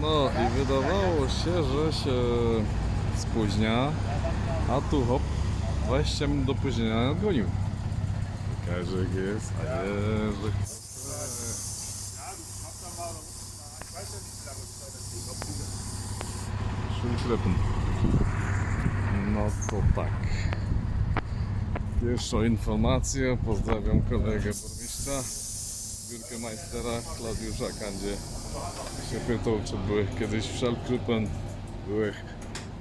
No i wydawało się, że się spóźnia, a tu hop, 20 minut opóźnienia nadgonił. Kazik jest, a Jerzyk. Schulkleppen. No to tak. Pierwszą informację, pozdrawiam kolegę burmistrza, Bürgermeistera Klaudiusza Kandzie. Się pytał, czy były kiedyś w Schulkleppen. Były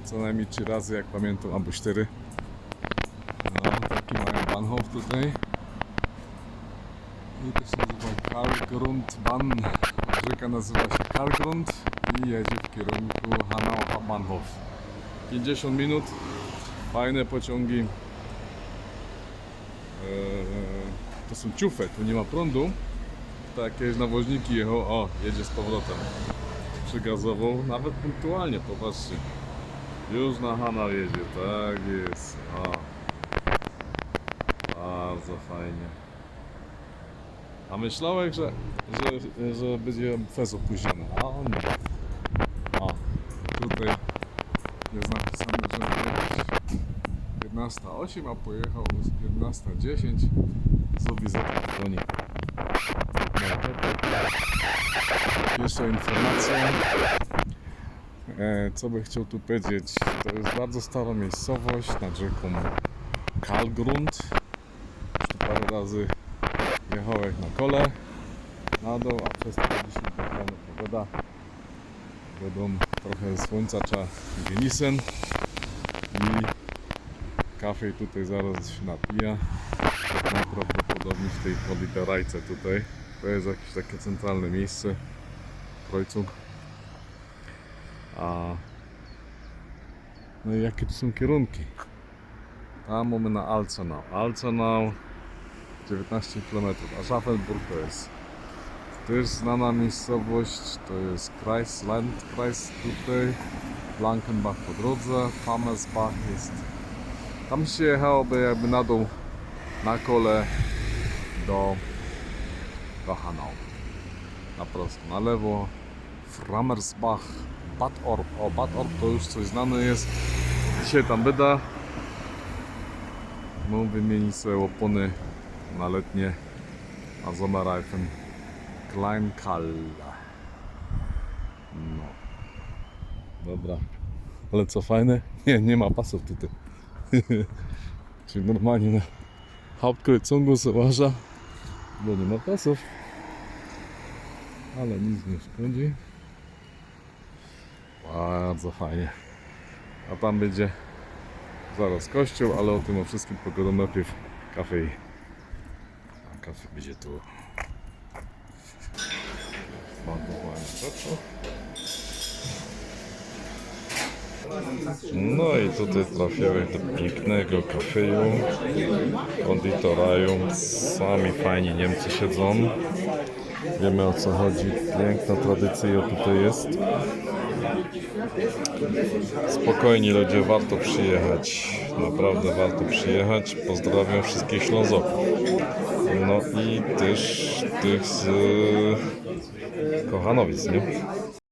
co najmniej 3 razy, jak pamiętam, albo 4. No, taki mają bahnhof tutaj. I to się nazywa Karlgrundbahn. Rzeka nazywa się Karlgrund i jedzie w kierunku Hanau Bahnhof. 50 minut, fajne pociągi. To są ciufe, tu nie ma prądu. Tak, jakieś nawoźniki jechał, o, jedzie z powrotem. Przygazową, nawet punktualnie, popatrzcie. Już na Hanau jedzie, tak jest. O. Bardzo fajnie. A myślałem, że będzie fez opóźniony. A on nie. O, tutaj jest napisane, że ma być 15:08, a pojechał 15:10. Z wizytą w Doni. Pierwsza informacja. Co by chciał tu powiedzieć? To jest bardzo stara miejscowość nad rzeką Karlgrund. Już tu parę razy jechałem na kole na dół, a przez to dzisiaj fajna pogoda. Będą trochę słońca, trzeba genießen i kafej tutaj zaraz się napija. Najprawdopodobniej w tej politerajce tutaj. To jest jakieś takie centralne miejsce. Kreuzung. No i jakie tu są kierunki? Tam mamy na Alzenau. Alzenau 19 km, a Schaffenburg to jest też znana miejscowość, to jest Landkreis tutaj, Blankenbach po drodze, Fammersbach jest. Tam się jechałoby jakby na dół, na kole do Hanau. Na prosto, na lewo, Frammersbach, Bad Orb. O, Bad Orb to już coś znane jest. Dzisiaj tam byda. Mam wymienić sobie opony na letnie, a Sommerreifen Kleinkalla. No. Dobra. Ale co fajne? Nie ma pasów tutaj. Czyli normalnie na Hauptkreuzungu zauważa, bo nie ma pasów. Ale nic nie szkodzi. Bardzo fajnie. A tam będzie zaraz kościół, ale o tym o wszystkim pogodą najpierw kafe. A kafe będzie tu. No i tutaj trafiamy do pięknego kafeju, konditoraju. Sami fajni Niemcy siedzą. Wiemy, o co chodzi. Piękna tradycja tutaj jest. Spokojni ludzie, warto przyjechać. Naprawdę warto przyjechać. Pozdrawiam wszystkich Ślązoków. No i też tych z Kochanowic, nie?